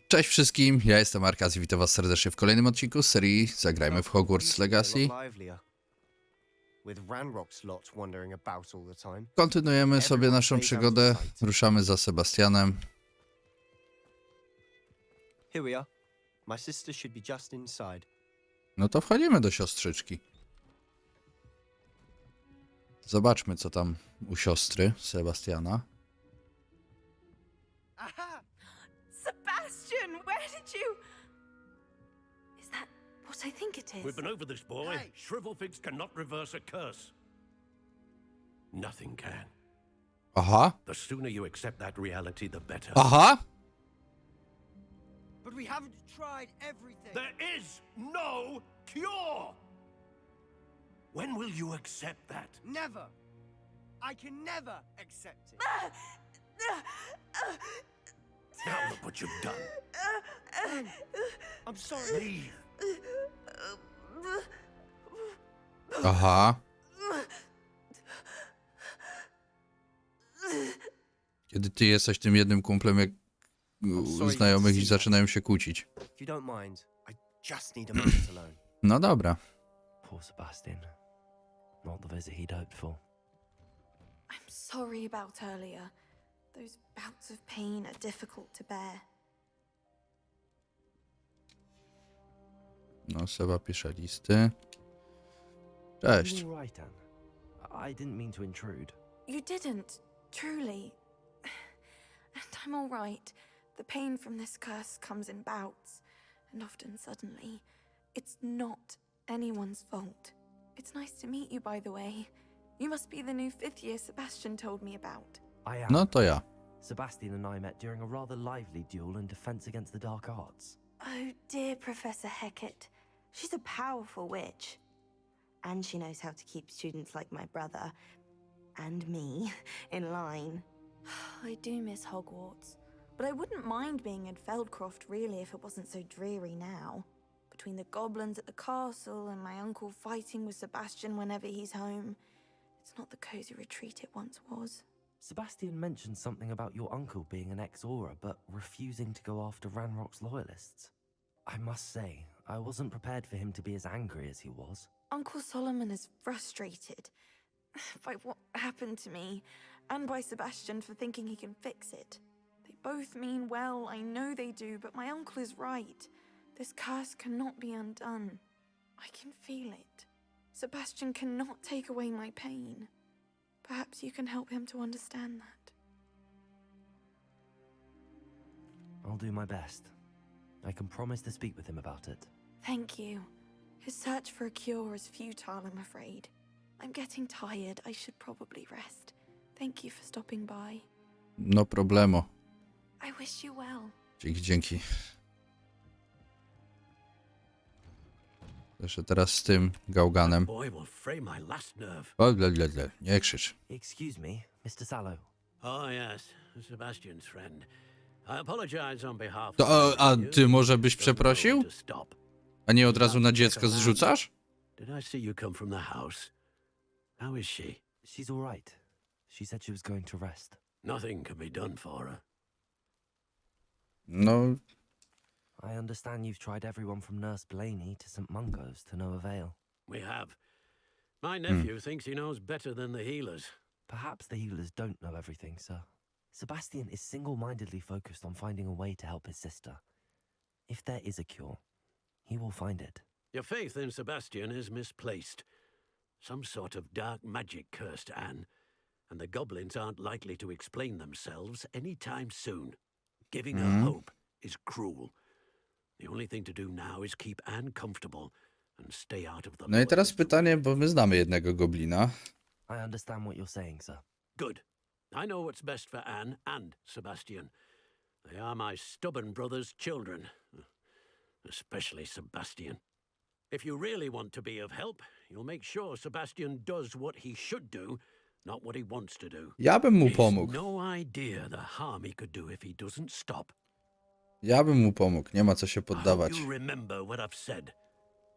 Cześć wszystkim, ja jestem Arkaz i witam was serdecznie w kolejnym odcinku z serii Zagrajmy w Hogwarts Legacy. Kontynuujemy sobie naszą przygodę, ruszamy za Sebastianem. No to wchodzimy do siostrzyczki. Zobaczmy, co tam u siostry Sebastiana. Sebastian, where did you... Is that what I think it is? We've been over this, boy. Hey. Shrivelfigs cannot reverse a curse. Nothing can. Aha. The sooner you accept that reality, the better. Aha. But we haven't tried everything. There is no cure. When will you accept that? Never. I can never accept it. Now look what you've done. I'm sorry. Leave. Aha. Kiedy ty jesteś tym jednym kumplem jak u znajomych i zaczynają się kłócić. No dobra. Poor Sebastian. Not the visit he'd hoped for. I'm sorry about earlier. Those bouts of pain are difficult to bear. No, Seba pisze listy. Cześć. You all right, Anne? I didn't mean to intrude. You didn't, truly. And I'm all right. The pain from this curse comes in bouts, and often suddenly. It's not anyone's fault. It's nice to meet you, by the way. You must be the new 5th year Sebastian told me about. I am. No to ja. Sebastian and I met during a rather lively duel in defense against the dark arts. Oh dear, Professor Hecat. She's a powerful witch. And she knows how to keep students like my brother, and me, in line. I do miss Hogwarts, but I wouldn't mind being in Feldcroft really if it wasn't so dreary now. Between the goblins at the castle and my uncle fighting with Sebastian whenever he's home, it's not the cozy retreat it once was. Sebastian mentioned something about your uncle being an ex-Auror, but refusing to go after Ranrock's loyalists. I must say, I wasn't prepared for him to be as angry as he was. Uncle Solomon is frustrated by what happened to me, and by Sebastian for thinking he can fix it. They both mean well, I know they do, but my uncle is right. This curse cannot be undone. I can feel it. Sebastian cannot take away my pain. Perhaps you can help him to understand that. I'll do my best. I can promise to speak with him about it. Thank you. His search for a cure is futile, I'm afraid. I'm getting tired. I should probably rest. Thank you for stopping by. No problemo. I wish you well. Dzięki. Jeszcze teraz z tym gałganem. Boy will fray my last nerve. O, nie krzycz. Excuse me, Mr. Sallow. Oh yes, Sebastian's friend. I apologize on behalf of... To, a ty może byś przeprosił? A nie od razu na dziecko zrzucasz? Did I see you come from the house? How is she? She's all right. She said she was going to rest. Nothing can be done for her. No, I understand you've tried everyone from Nurse Blaney to St. Mungo's to no avail. We have. My nephew thinks he knows better than the healers. Perhaps the healers don't know everything, sir. Sebastian is single-mindedly focused on finding a way to help his sister. If there is a cure, he will find it. Your faith in Sebastian is misplaced. Some sort of dark magic cursed Anne, and the goblins aren't likely to explain themselves any time soon. Giving her hope is cruel. The only thing to do now is keep Anne comfortable and stay out of the... no i teraz pytanie, bo my znamy jednego goblina. I understand what you're saying, sir. Good. I know what's best for Anne and Sebastian. They are my stubborn brother's children. Especially Sebastian. If you really want to be of help, you'll make sure Sebastian does what he should do, not what he wants to do. Ja bym mu pomógł. No idea the harm he could do if he doesn't stop. Ja bym mu pomógł. Nie ma co się poddawać. You remember what I've said.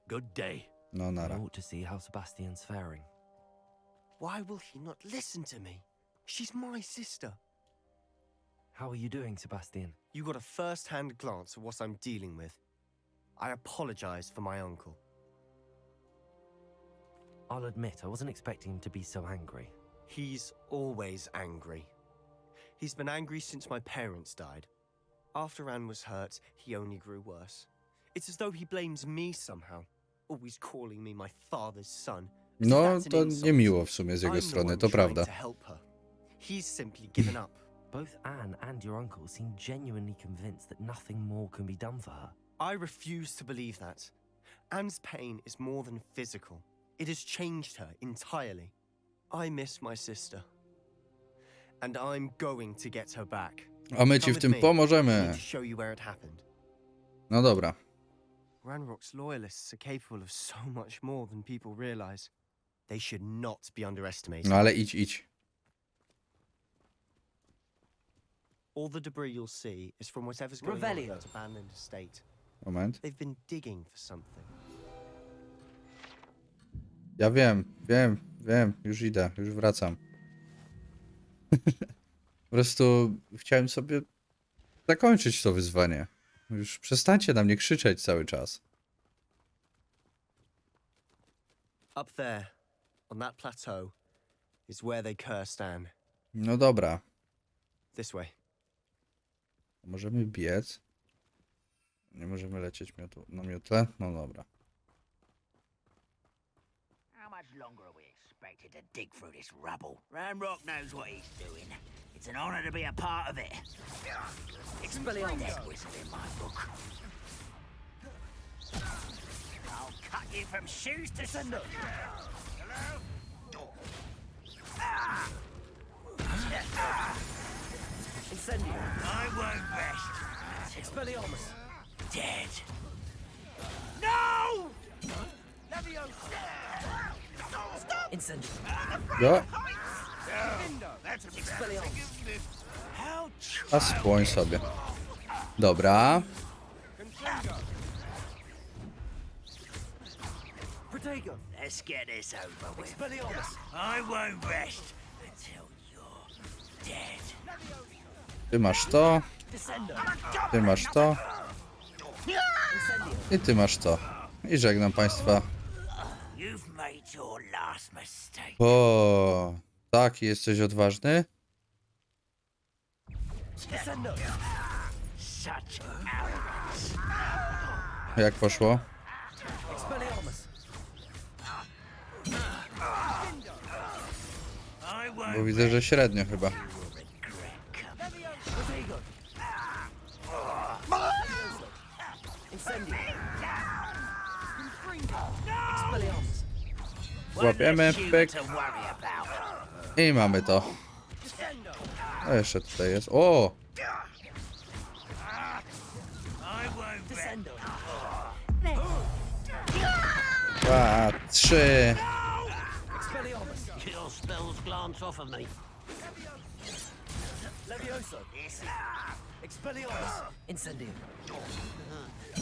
Good day. No I nara. ought to see how Sebastian's faring. Why will he not listen to me? She's my sister. How are you doing, Sebastian? You got a first-hand glance at what I'm dealing with. I apologize for my uncle. I'll admit, I wasn't expecting him to be so angry. He's always angry. He's been angry since my parents died. After Anne was hurt, he only grew worse. It's as though he blames me somehow, always calling me my father's son. As if No, that's an to insult. niemiło w sumie z I'm jego the strony, one to trying prawda. to help her. He's simply given up. Both Anne and your uncle seem genuinely convinced that nothing more can be done for her. I refuse to believe that. Anne's pain is more than physical. It has changed her entirely. I miss my sister. And I'm going to get her back. A my ci Come w with tym me. I pomożemy. need to show you where it happened. No dobra. Ranrock's loyalists are capable of so much more than people realize. They should not be underestimated. No ale idź. All the debris you'll see is from whatever's going on Revelio. at that abandoned estate. Moment. They've been digging for something. Ja wiem. Już idę, już wracam. Po prostu chciałem sobie zakończyć to wyzwanie. Już przestańcie na mnie krzyczeć cały czas. Up there, on that plateau, is where they cursed Anne. No dobra. This way. Możemy biec. Nie możemy lecieć na miotle? No dobra. How much longer are we expected to dig through this rubble? Ranrock knows what he's doing. It's an honor to be a part of it. Expelliarmus death whistle in my book. I'll cut you from shoes to sandals. Incendio! I won't rest. Expelliarmus! Dead. No! Incendio! Jo, Expelliarmus! How a spłoń sobie. Dobra. Protego! Let's get this over with. Expelliarmus! I won't rest until you're dead. Ty masz to. Descendo! Ty masz to. Incendio! I ty masz to. I żegnam państwa. You've made your last mistake. O, taki jesteś odważny? Descendo! Such arrogance. Jak poszło? Expelliarmus! I Bo won't widzę, że średnio chyba. regret coming. Protego! Incendio! Expelliarmus! Łapiemy, Human pyk. to worry about. I mamy to. A jeszcze tutaj jest. O! I won't rest. Descendo! 2, 3. Expelliarmus! Your spells glance off of me. Levioso! Expelliarmus! Incendio!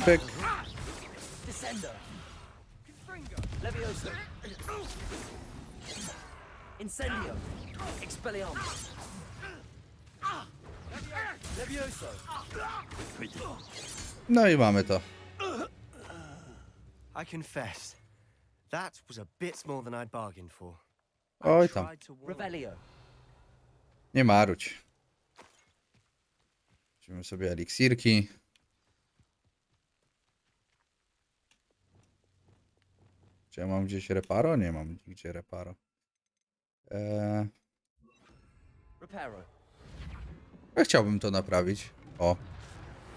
Pyk. Descendo! Levioso! Incendio! Expelliarmus! Levioso! No i mamy to. I confess, that was a bit more than I'd bargained for. Oj tam. Tried to warn Revelio! Nie marudź. Weźmiemy sobie eliksirki. Czy ja mam gdzieś reparo? Nie mam nigdzie reparo. Reparo! Ja chciałbym to naprawić. O,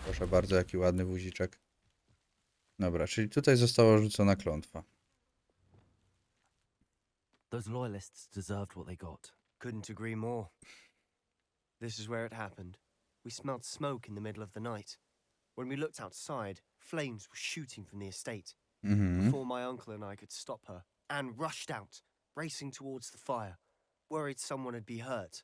proszę bardzo, jaki ładny wuziczek. Dobra, czyli tutaj została rzucona klątwa. Those loyalists deserved what they got. Couldn't agree more. This is where it happened. We smelled smoke in the middle of the night. When we looked outside, flames were shooting from the estate. Mhm. Before my uncle and I could stop her, Anne rushed out, racing towards the fire, worried someone had been hurt.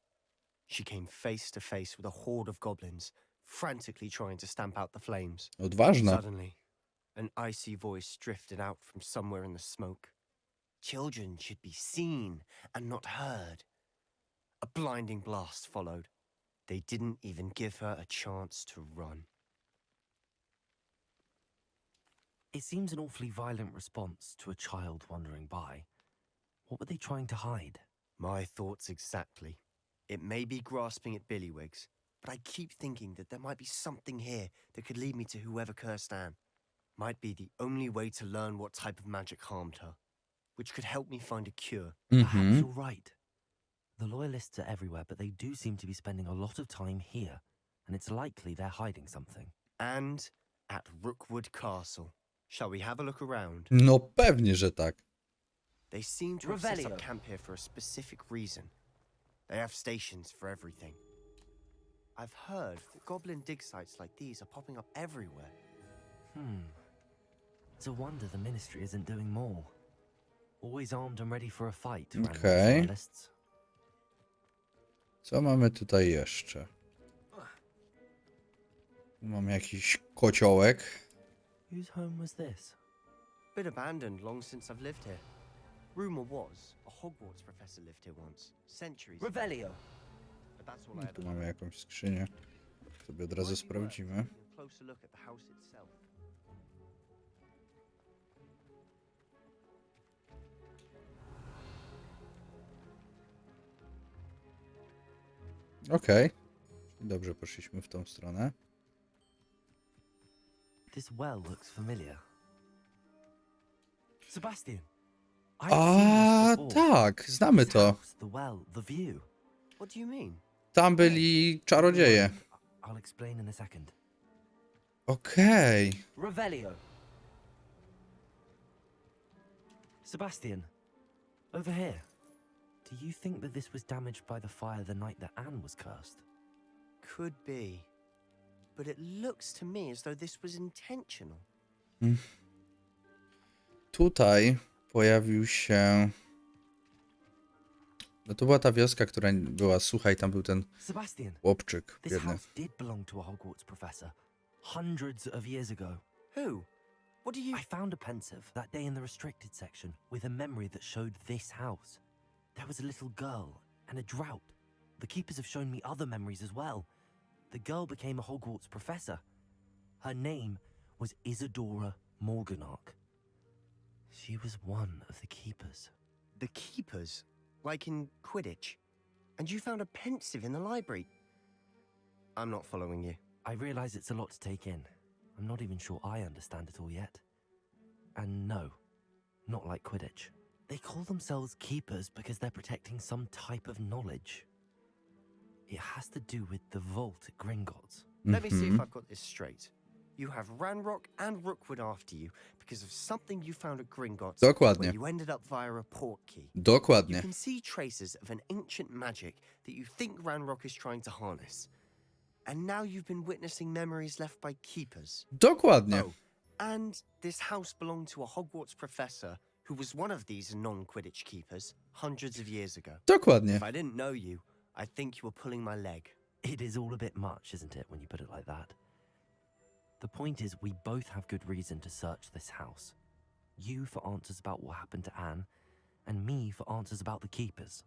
She came face to face with a horde of goblins, frantically trying to stamp out the flames. Odważna. Suddenly, an icy voice drifted out from somewhere in the smoke. Children should be seen and not heard. A blinding blast followed. They didn't even give her a chance to run. It seems an awfully violent response to a child wandering by. What were they trying to hide? My thoughts exactly. It may be grasping at Billywigs, but I keep thinking that there might be something here that could lead me to whoever cursed Anne. Might be the only way to learn what type of magic harmed her, which could help me find a cure. Perhaps you're right. The Loyalists are everywhere, but they do seem to be spending a lot of time here, and it's likely they're hiding something. And at Rookwood Castle. Shall we have a look around? No pewnie, że tak. They seem to have set Revelio. up camp here for a specific reason. They have stations for everything. I've heard that goblin dig sites like these are popping up everywhere. It's a wonder the Ministry isn't doing more. Always armed and ready for a fight. Ranrock's Okej. Loyalists. Co mamy tutaj jeszcze? Mam jakiś kociołek. Whose home was this? Been abandoned long since I've lived here. Rumor was a Hogwarts professor lived here once, centuries ago. Revelio. But that's all I Tu ever mamy heard. jakąś skrzynię. Sobie od razu Might be worth sprawdzimy. taking a closer look at the house itself. Okej. Dobrze, poszliśmy w tą stronę. This well looks familiar. Sebastian. I've A seen this before. tak, znamy This to. house, the well, the view. What do you mean? Tam byli czarodzieje. I'll explain in a second. Okej. Revelio. Sebastian, over here. Do you think that this was damaged by the fire the night that Anne was cursed? Could be. But it looks to me as though this was intentional. Tutaj pojawił się... No to była ta wioska, która była sucha i tam był ten Sebastian, chłopczyk this biedny. house did belong to a Hogwarts professor hundreds of years ago. Who? What do you... I found a pensive that day in the restricted section with a memory that showed this house. There was a little girl and a drought. The keepers have shown me other memories as well. The girl became a Hogwarts professor. Her name was Isadora Morganach. She was one of the keepers. The keepers? Like in Quidditch? And you found a pensive in the library? I'm not following you. I realize it's a lot to take in. I'm not even sure I understand it all yet. And no, not like Quidditch. They call themselves keepers because they're protecting some type of knowledge. It has to do with the vault at Gringotts. Let me see if I've got this straight. You have Ranrock and Rookwood after you because of something you found at Gringotts Dokładnie. where you ended up via a portkey. You Dokładnie. can see traces of an ancient magic that you think Ranrock is trying to harness. And now you've been witnessing memories left by keepers. Dokładnie. Oh, and this house belonged to a Hogwarts professor who was one of these non-Quidditch keepers hundreds of years ago. Dokładnie. If I didn't know you, I'd think you were pulling my leg. It is all a bit much, isn't it, when you put it like that? The point is, we both have good reason to search this house. You for answers about what happened to Anne, and me for answers about the keepers.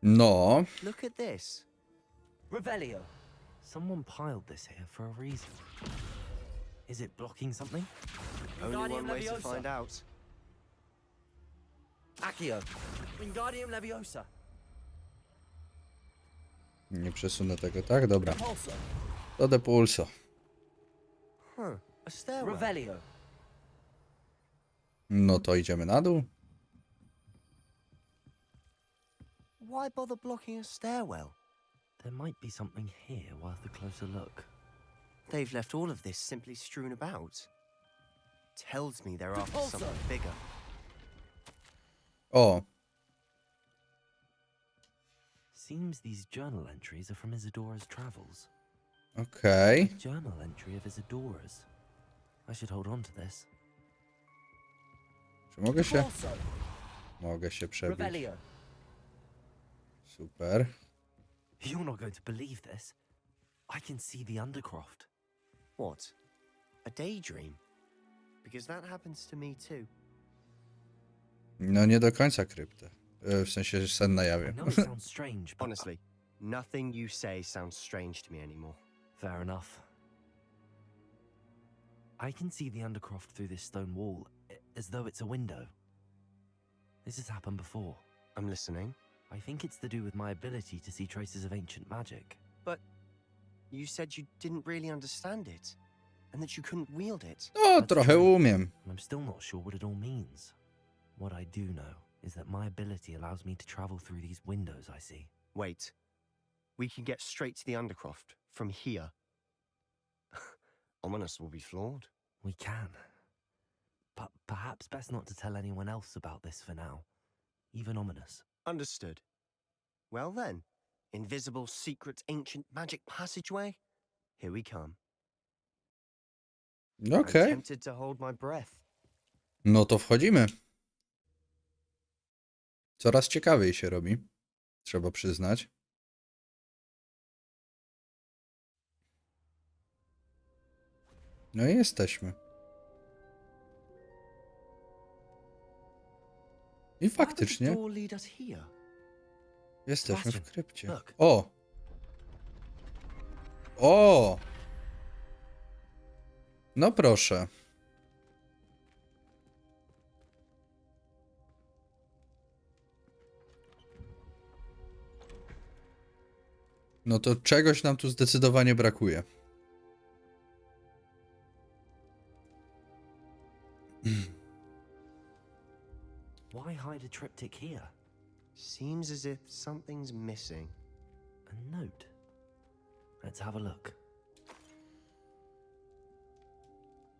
No. Look at this. Revelio. Someone piled this here for a reason. Is it blocking something? Only Wingardium one way to Leviosa. find out. Accio. Wingardium Leviosa. Nie przesunę tego, tak? Dobra. Repulso. To depulso. Huh, a stairwell. Revelio. No to idziemy na dół. Why bother blocking a stairwell? There might be something here worth a closer look. They've left all of this simply strewn about. Tells me they're after Also- something bigger. O, Seems these journal entries are from Isadora's travels. okej. Journal entry of Isadora's. I should hold on to this. Czy mogę się... Also, Mogę się przebić. Revelio. Super. You're not going to believe this. I can see the Undercroft. What? A daydream? Because that happens to me too. No nie do końca kryptę. W sensie sen na I jawie. know it sounds strange, but Honestly, Nothing you say sounds strange to me anymore. Fair enough. I can see the Undercroft through this stone wall, as though it's a window. This has happened before. I'm listening. I think it's to do with my ability to see traces of ancient magic. But you said you didn't really understand it, and that you couldn't wield it. No, trochę umiem. I'm still not sure what it all means. What I do know is that my ability allows me to travel through these windows I see. Wait. We can get straight to the Undercroft from here. Ominous will be flawed. We can. But perhaps best not to tell anyone else about this for now. Even Ominous. Understood. Well then, invisible, secret, ancient magic passageway? Here we come. Okej. I'm tempted to hold my breath. No to wchodzimy. Coraz ciekawiej się robi. Trzeba przyznać. No i jesteśmy. I faktycznie Why would the door lead us here? jesteśmy w Sebastian, krypcie. look. O! O! No proszę. No to czegoś nam tu zdecydowanie brakuje. Why hide a triptych here? Seems as if something's missing. A note. Let's have a look.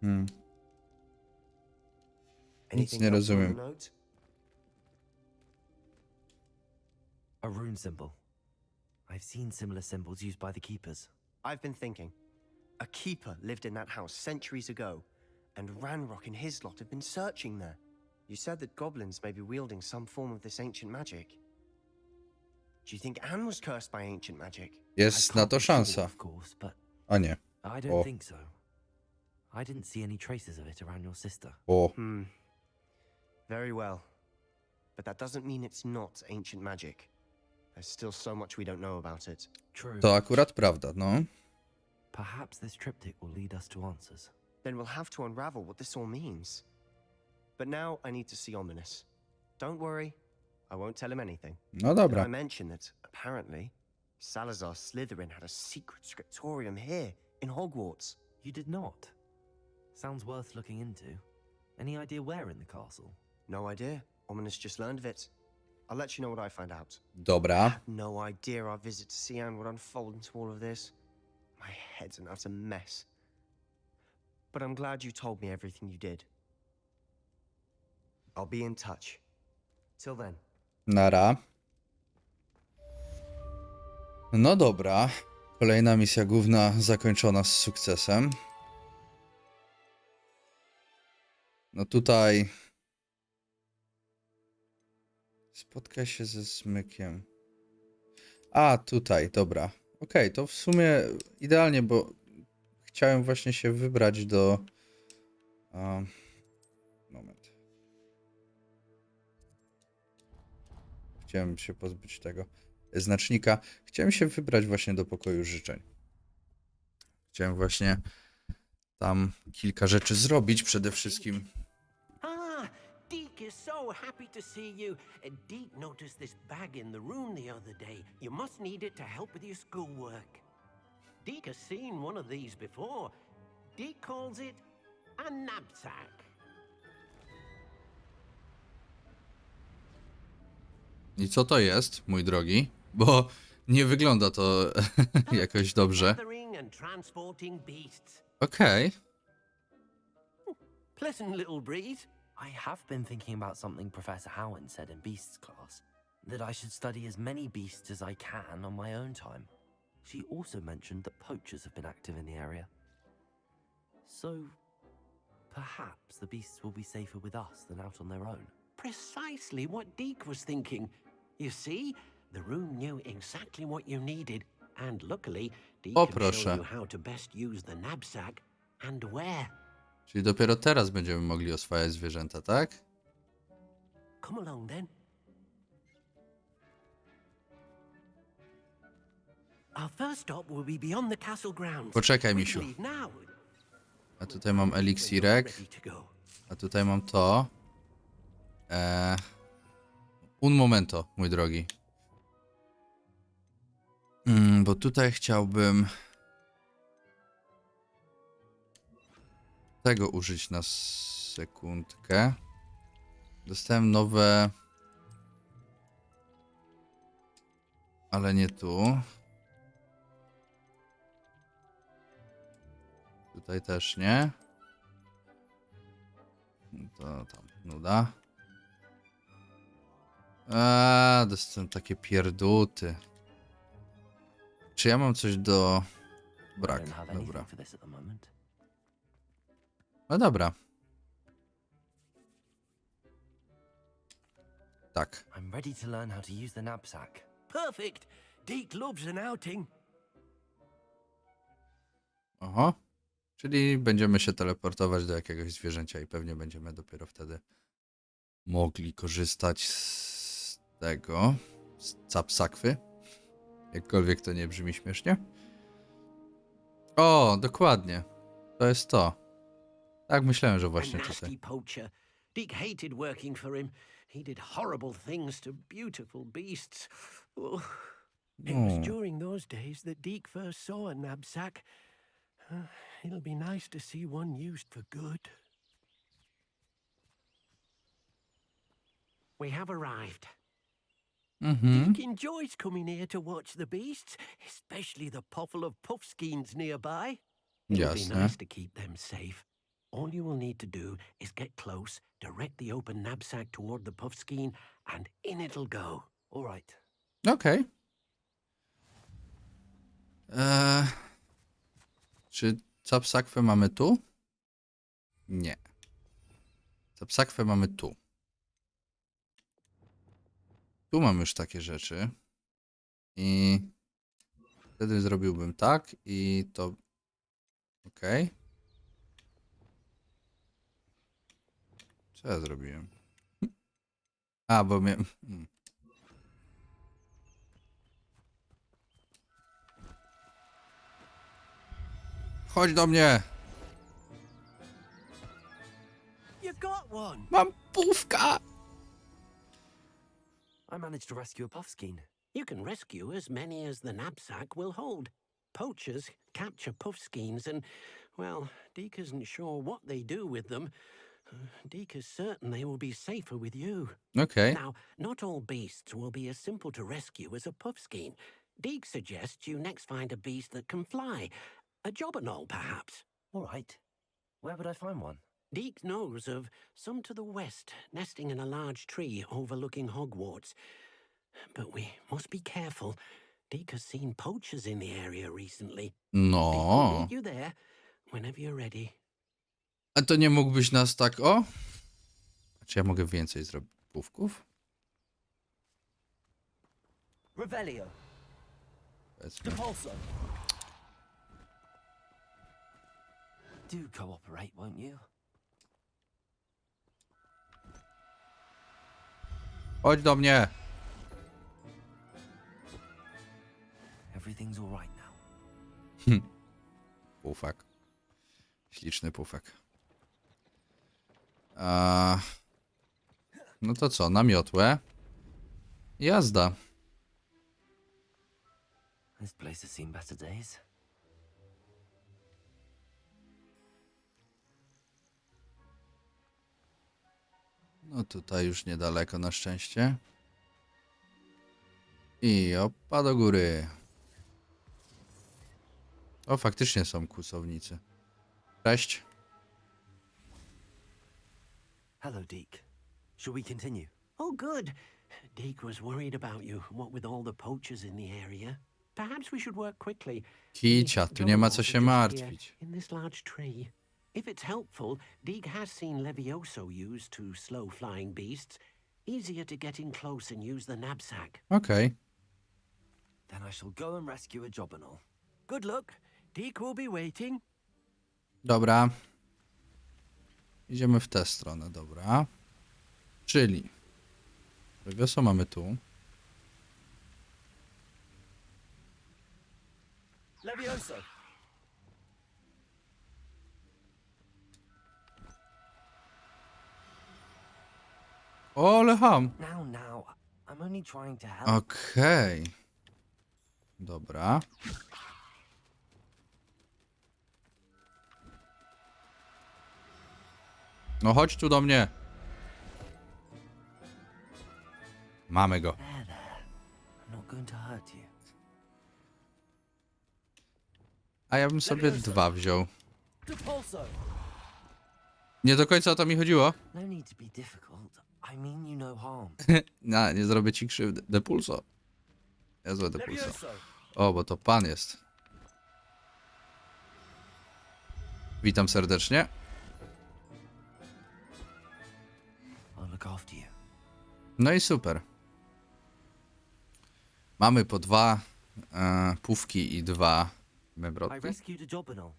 Nic Anything nie else on the rozumiem. note? A rune symbol. I've seen similar symbols used by the keepers. I've been thinking. A keeper lived in that house centuries ago, and Ranrock and his lot have been searching there. You said that goblins may be wielding some form of this ancient magic. Do you think Anne was cursed by ancient magic? Jest I na can't to be sure, szansa. of course, but A nie. I don't O. think so. I didn't see any traces of it around your sister. O. Very well. But that doesn't mean it's not ancient magic. There's still so much we don't know about it. True. To akurat prawda, no. Perhaps this triptych will lead us to answers. Then we'll have to unravel what this all means. But now I need to see Ominous. Don't worry, I won't tell him anything. No Did I dobra. mention that, apparently, Salazar Slytherin had a secret scriptorium here, in Hogwarts? You did not. Sounds worth looking into. Any idea where in the castle? No idea. Ominous just learned of it. I'll let you know what I find out. Dobra. No idea our visit to Sian would unfold into all of this. My head's an utter mess. But I'm glad you told me everything you did. I'll be in touch. Till then. Nara. No dobra. Kolejna misja główna zakończona z sukcesem. No tutaj... Spotkaj się ze smykiem. A, tutaj, dobra. Okej, to w sumie idealnie, bo chciałem właśnie się wybrać do... Moment. Chciałem się pozbyć tego znacznika. Chciałem się wybrać właśnie do pokoju życzeń. Chciałem właśnie tam kilka rzeczy zrobić. Przede wszystkim... Ah, Deke is so happy to see you. Deke noticed this bag in the room the other day. You must need it to help with your schoolwork. Deke has seen one of these before. Deke calls it a knapsack. I co to jest, mój drogi? Bo nie wygląda to jakoś dobrze. Gathering and transporting beasts. Okej. Pleasant little breeze. I have been thinking about something Professor Howard said in Beasts class. That I should study as many beasts as I can on my own time. She also mentioned that poachers have been active in the area. So, perhaps the beasts will be safer with us than out on their own. Precisely what Deke was thinking. You see, the room knew exactly what you needed, and luckily, Deke O, can proszę. show you how to best use the knapsack and where. Czyli dopiero teraz będziemy mogli oswajać zwierzęta, tak? Come along then. Our first stop will be beyond the castle grounds. Poczekaj, We misiu. leave now. A tutaj mam When you're eliksirek. ready to go. A tutaj mam to. Un momento, mój drogi. Bo tutaj chciałbym tego użyć na sekundkę. Dostałem nowe, ale nie tu. Tutaj też nie. To tam nuda. Dostałem takie pierduty. Czy ja mam coś do... I Brak, don't have dobra. anything for this at the moment. No dobra. Tak. I'm ready to learn how to use the knapsack. Perfect. Deke loves an outing. Oho. Czyli będziemy się teleportować do jakiegoś zwierzęcia i pewnie będziemy dopiero wtedy mogli korzystać z tego. Z capsakwy. Jakkolwiek to nie brzmi śmiesznie. O, dokładnie. To jest to. Tak, myślałem, że A właśnie nasty tutaj. poacher. Deke hated working for him. He did horrible things to beautiful beasts. Oh. It was Oh. during those days that Deke first saw a knapsack. It'll be nice to see one used for good. We have arrived. Mhm. Deke enjoys coming here to watch the beasts, especially the potful of puffskeins nearby. It'll be Jasne. nice to keep them safe. All you will need to do is get close, direct the open knapsack toward the puffskein, and in it'll go. All right. Okej. Czy capsakwę mamy tu? Nie. Capsakwę mamy tu. Tu mam już takie rzeczy. I wtedy zrobiłbym tak i to... Okej. Co ja zrobiłem? A, bo miałem... Chodź do mnie! You got one! Mam pówka! I managed to rescue a puffskein. You can rescue as many as the knapsack will hold. Poachers capture puffskeins and, well, Deke isn't sure what they do with them. Deke is certain they will be safer with you. Okej. Now, not all beasts will be as simple to rescue as a puffskein. Deke suggests you next find a beast that can fly. A jobberknoll, perhaps. All right. Where would I find one? Deke knows of some to the west, nesting in a large tree overlooking Hogwarts. But we must be careful. Deke has seen poachers in the area recently. Deke will No. meet you there whenever you're ready. A to nie mógłbyś nas tak, o? Czy ja mogę więcej zrobić pówków? Revelio. Powiedzmy. Depulso. Do cooperate, won't you? Chodź do mnie! Everything's all right now. Pufak. Śliczny pufek. No to co, na miotłę. Jazda. This place has seen better days. No tutaj już niedaleko na szczęście. I opa do góry. O, faktycznie są kłusownicy. Cześć. Hello, Deke. Shall we continue? Oh, good. Deke was worried about you, what with all the poachers in the area. Perhaps we should work quickly. Kicia, tu nie ma co się martwić. In this large tree. If it's helpful, Deke has seen Levioso used to slow flying beasts. Easier to get in close and use the knapsack. Okej. Then I shall go and rescue a jobberknoll. Good luck. Deke will be waiting. Dobra. Idziemy w tę stronę, dobra. Czyli Levioso mamy tu. Levioso! Ole ham. Now, I'm only trying to help. Okej. Dobra. No chodź tu do mnie. Mamy go. There. I'm not going to hurt you. A ja bym sobie 2 wziął. Depulso! Nie do końca o to mi chodziło. No need to be difficult. I mean you no harm. No, nie zrobię ci krzywdy. Depulso. Niezłe depulso. Levioso! O, bo to pan jest. Witam serdecznie. I'll look after you. No i super. Mamy po 2 pówki i 2 I membrotki. rescued a jobberknoll.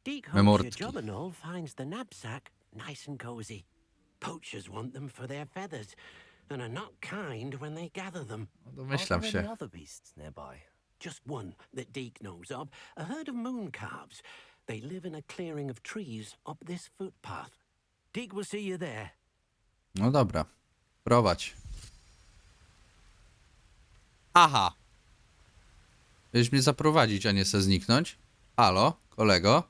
Deek hopes your Memortki. jobberknoll finds the knapsack nice and cozy. Poachers want them for their feathers, and are not kind when they gather them. No, domyślam Are there any się. other beasts nearby? Just one that Deek knows of, a herd of moon calves. They live in a clearing of trees up this footpath. Deek will see you there. No dobra. Prowadź. Aha. Chcesz mnie zaprowadzić, a nie se zniknąć? Halo, kolego?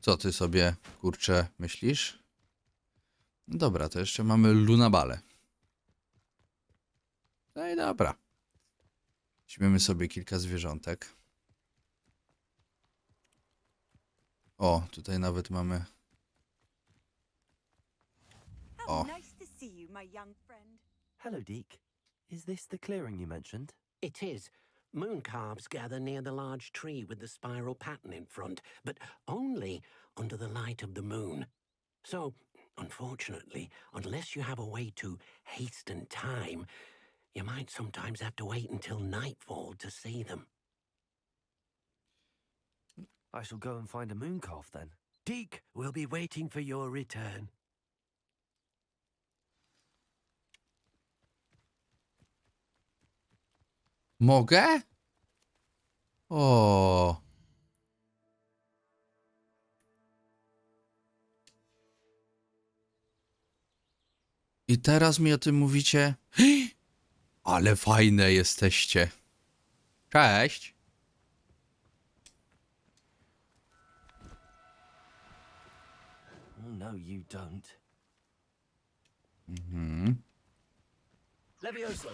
Co ty sobie, kurczę, myślisz? No dobra, to jeszcze mamy lunabale. No i dobra. Weźmiemy sobie kilka zwierzątek. O, tutaj nawet mamy... How Oh. nice to see you, my young friend. Hello, Deke. Is this the clearing you mentioned? It is. Moon calves gather near the large tree with the spiral pattern in front, but only under the light of the moon. So, unfortunately, unless you have a way to hasten time, you might sometimes have to wait until nightfall to see them. I shall go and find a moon calf then. Deke will be waiting for your return. Mogę? O. I teraz mi o tym mówicie? Ale fajne jesteście. Cześć. Oh, no, you don't. Mhm. Levioso!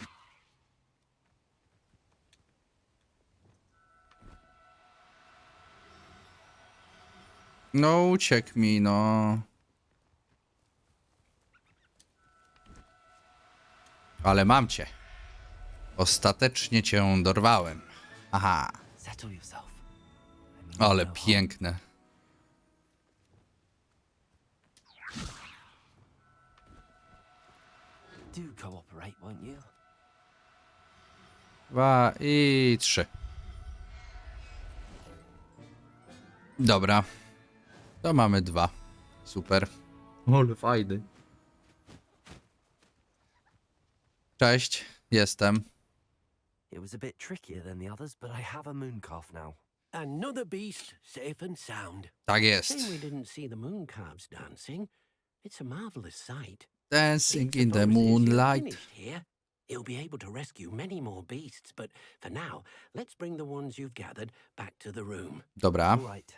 No uciekł mi, no. Ale mam cię. Ostatecznie cię dorwałem. Aha. Settle yourself. I mean Ale no harm. piękne. Do cooperate, won't you? 2 i 3. Dobra. To mamy 2. Super. Ale fajny. Cześć, jestem. It was a bit trickier than the others, but I have a moon calf now. Another beast safe and sound. Tak Shame jest. we didn't see the moon calves dancing. It's a marvelous sight. Dancing Deek in the supposes you're moonlight. finished here. He'll be able to rescue many more beasts, but for now, let's bring the ones you've gathered back to the room. Dobra. All right.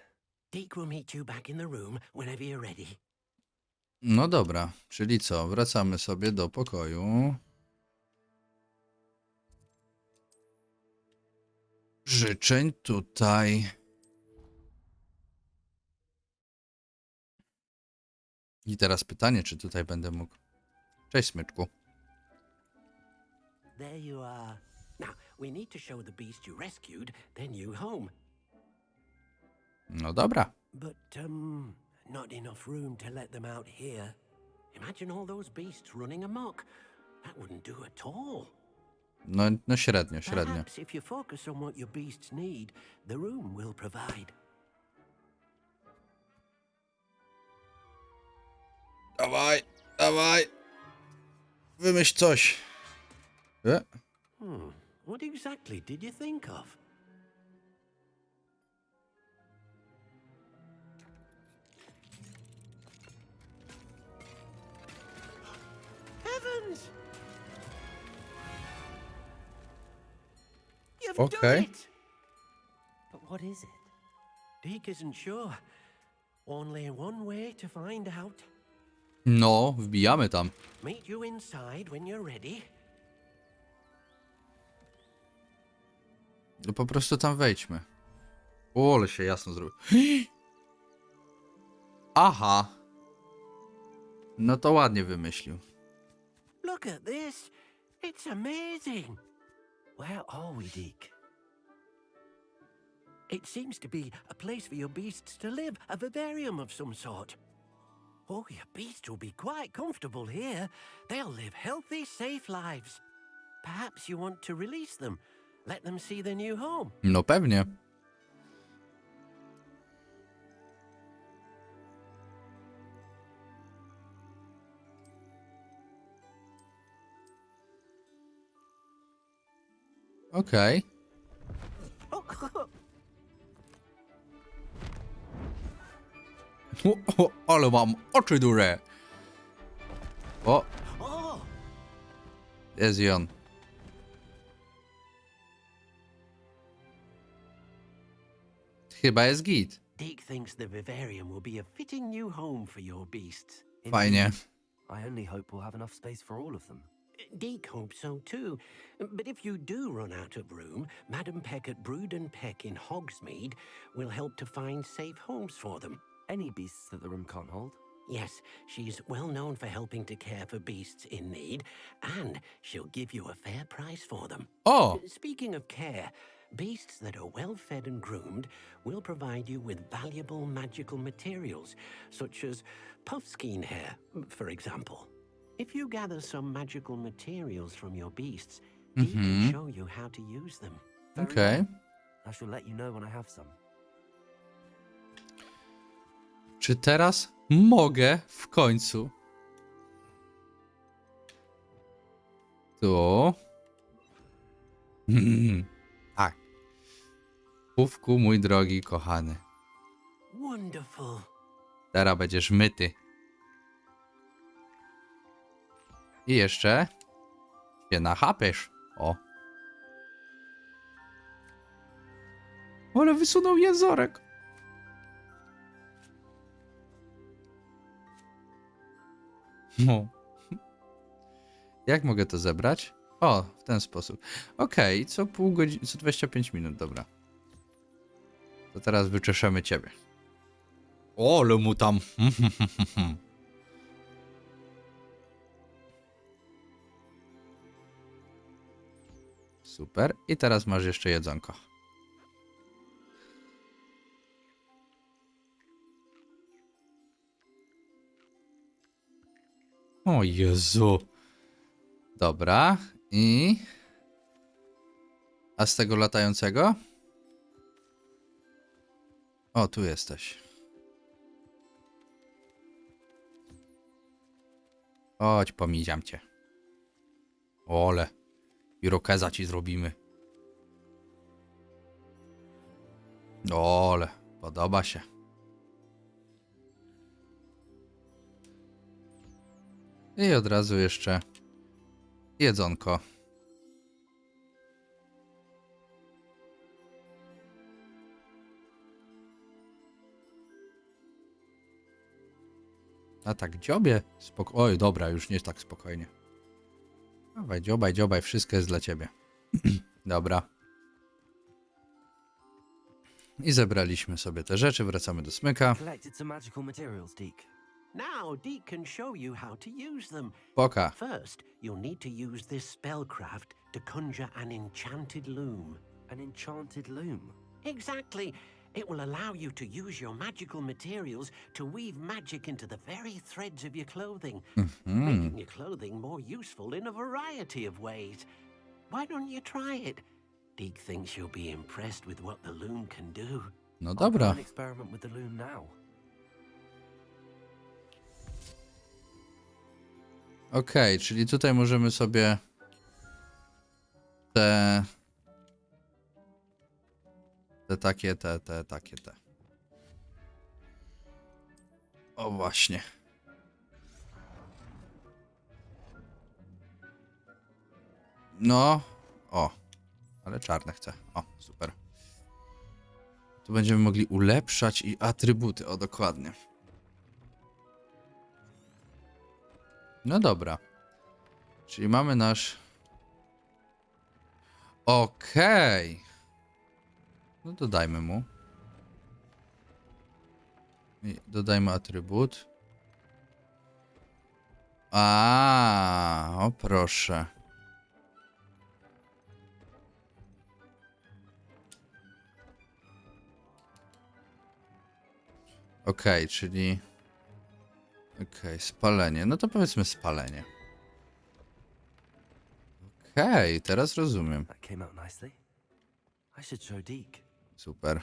Deke will meet you back in the room whenever you're ready. No dobra. Czyli co? Wracamy sobie do pokoju. Życzeń tutaj. I teraz pytanie, czy tutaj będę mógł... Cześć, smyczku. There you are. Now, we need to show the beast you rescued, then you home. No dobra. But, not enough room to let them out here. Imagine all those beasts running amok. That wouldn't do at all. No średnio, średnio. Perhaps if you focus on what your beasts need, the room will provide. Dawaj, dawaj. Wymyśl coś. What exactly did you think of? heavens! You've Okay. done it! But what is it? Deke isn't sure. Only one way to find out. No, wbijamy tam. Meet you inside when you're ready. No po prostu tam wejdźmy. O, ale się jasno zrobił. Aha. No to ładnie wymyślił. Look at this. It's amazing. Where are we, Deke? It seems to be a place for your beasts to live, a vivarium of some sort. Oh, your beasts will be quite comfortable here. They'll live healthy, safe lives. Perhaps you want to release them. Let them see their new home. No pewnie. Okej. Ale mam oczy duże. O, Oh, jest i on. Chyba jest git. Deke thinks the vivarium will be a fitting new home for your beasts. Fajnie. I only hope we'll have enough space for all of them. Deke hopes so too. But if you do run out of room, Madam Peck at Brood and Peck in Hogsmeade will help to find safe homes for them. Any beasts that the room can't hold? Yes, she's well known for helping to care for beasts in need, and she'll give you a fair price for them. O! Speaking of care, beasts that are well fed and groomed will provide you with valuable magical materials, such as puffskein hair, for example. If you gather some magical materials from your beasts, he can show you how to use them. Very Okej. well. I shall let you know when I have some. Czy teraz mogę w końcu? Tu. Tak. Pufku, mój drogi, kochany. Wonderful. Teraz będziesz myty. I jeszcze się nachapesz. O. Ale wysunął jęzorek. No. Jak mogę to zebrać? O, w ten sposób. Okej, co pół godziny, co 25 minut, dobra. To teraz wyczeszemy ciebie. O, ale mu tam. Super. I teraz masz jeszcze jedzonko. O Jezu. Dobra. I... A z tego latającego? O, tu jesteś. Chodź, pomiziam cię. Ole. Irokeza ci zrobimy. Ole, podoba się. I od razu jeszcze jedzonko. A tak dziobie. Oj, dobra, już nie tak spokojnie. Dawaj, dziobaj, dziobaj, wszystko jest dla ciebie. Dobra. I zebraliśmy sobie te rzeczy, wracamy do smyka. Collected some magical materials, Deke. Now Deke can show you how to use them. Poka. First, you'll need to use this spellcraft to conjure an enchanted loom. An enchanted loom. Exactly. It will allow you to use your magical materials to weave magic into the very threads of your clothing, making your clothing more useful in a variety of ways. Why don't you try it? Deke thinks you'll be impressed with what the loom can do. No I'll dobra. go and experiment with the loom now. Okej, czyli tutaj możemy sobie te takie. O właśnie. No. O. Ale czarne chcę. O, super. Tu będziemy mogli ulepszać i atrybuty. O, dokładnie. No dobra. Czyli mamy nasz... Okej. No dodajmy mu. I dodajmy atrybut. O proszę. Okej, czyli... Okej, spalenie. No to powiedzmy spalenie. Okej, teraz rozumiem. That came out nicely. I should show Deke. Super.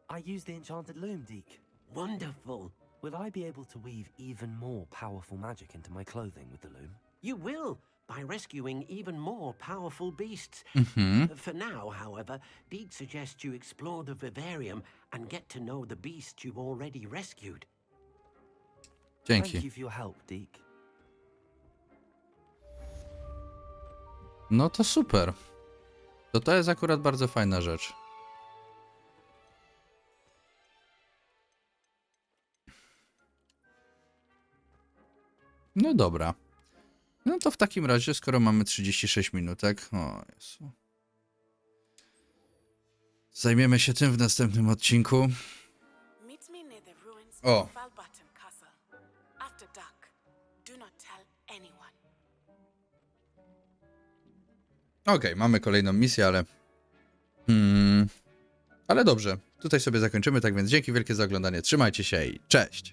I used the enchanted loom, Deke. Wonderful. Will I be able to weave even more powerful magic into my clothing with the loom? You will, by rescuing even more powerful beasts. For now, however, Deke suggests you explore the vivarium and get to know the beasts you've already rescued. Thank Dzięki. you for your help, Deke. No to super. To jest akurat bardzo fajna rzecz. No dobra. No to w takim razie, skoro mamy 36 minutek... O Jezu. Zajmiemy się tym w następnym odcinku. Meet me near the ruins O. of Valbatum Castle. After dark. Do not tell anyone. Okej, mamy kolejną misję, ale... Ale dobrze. Tutaj sobie zakończymy, tak więc dzięki wielkie za oglądanie. Trzymajcie się i cześć!